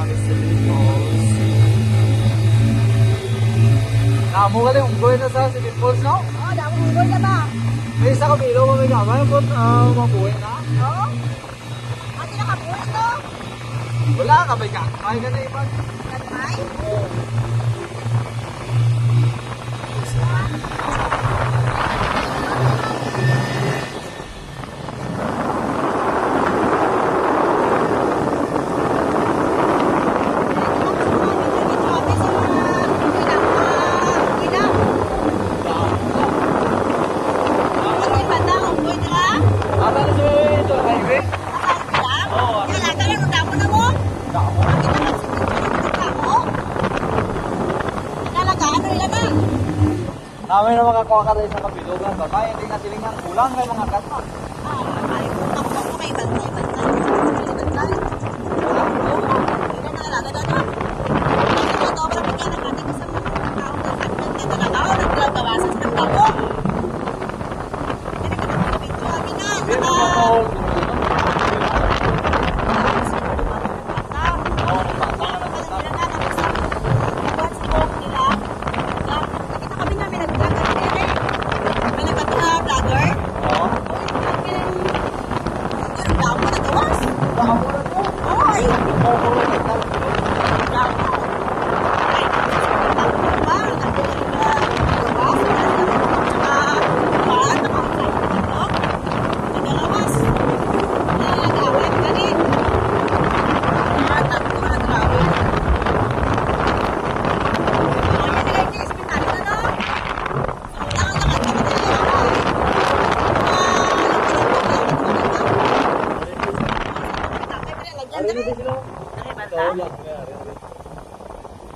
kami sa Falls. Namo ka rin, unggoy na sa City Falls, no? Oo, damo unggoy na ba? May isa kami ilaw, may gamay po, mabuhay na. Oo. Ati nakabuhay to. Wala ka, may gamay ka na iba. Kanay? Oo. Namin na makakuha ka rin sa kabilugan, babae, hindi na silingan, kulang kay mga kata.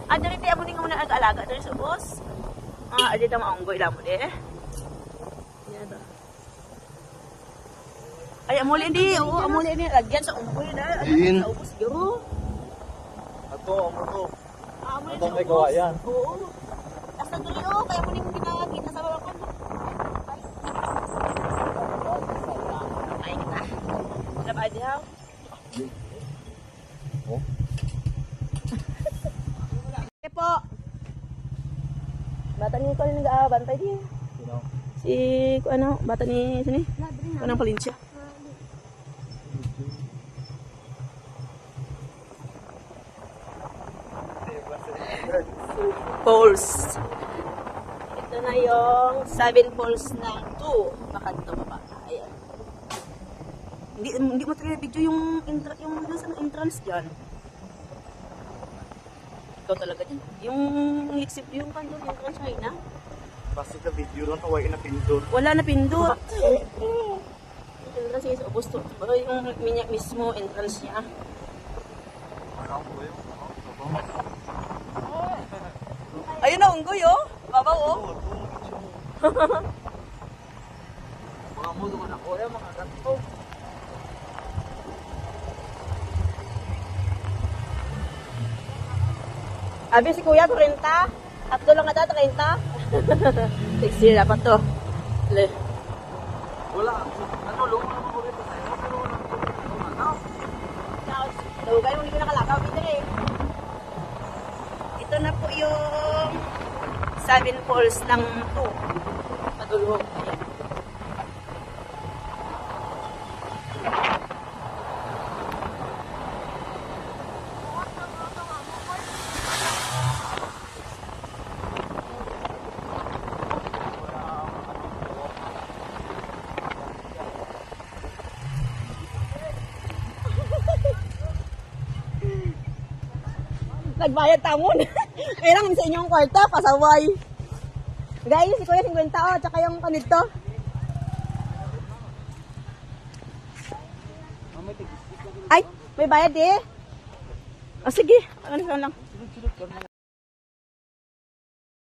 Ada rin tayo mo na nag-alaga dari sa boss. Ada tayo maunggoy lang mo de. Ay, amuli hindi. Oo, amuli hindi. Lagyan sa unggoy na. Yun. Sa ubos, giro. Ato, amo. Amuli Ito sa may gawa yan. Oo. Basta dito, kaya mo nang pinakita sa baba ko. Ay, kita. Wala ba dihaw? Oh. Po. Bata ni ko rin nag-aabantay din. Sino? Si ano, bata ni sini. Kanang Palinsya. Falls. Ito na yung 7 falls ng 2. Baka dito baba. Ayan. Hindi mo talaga video yung entrance diyan. Ikaw talaga din. Yung exit yung kanto, yung China. Basta ka video lang, tawagin na pindot. Wala na pindot. Entrance niya sa ubos to. Pero yung minyak mismo, entrance niya. Ayun na, unggoy oh. Babaw oh. Mga mudo ko na ko, mga ganito. Abi si Kuya, 30. Tatlo lang ata, 30. 60 dapat to. Le. Wala. Ano, lungo naman ko rin sa iyo. Pero wala ko rin ano. Dugay mo hindi ko nakalakaw dito eh. Ito na po yung 7 falls ng 2. Padulong. Ayan. Nagbayad tamon. Kailangan sa inyong kwarta, pasaway. Guys, si Kuya 50 oh, tsaka yung kanito. Ay, may bayad eh. O sige, ano lang.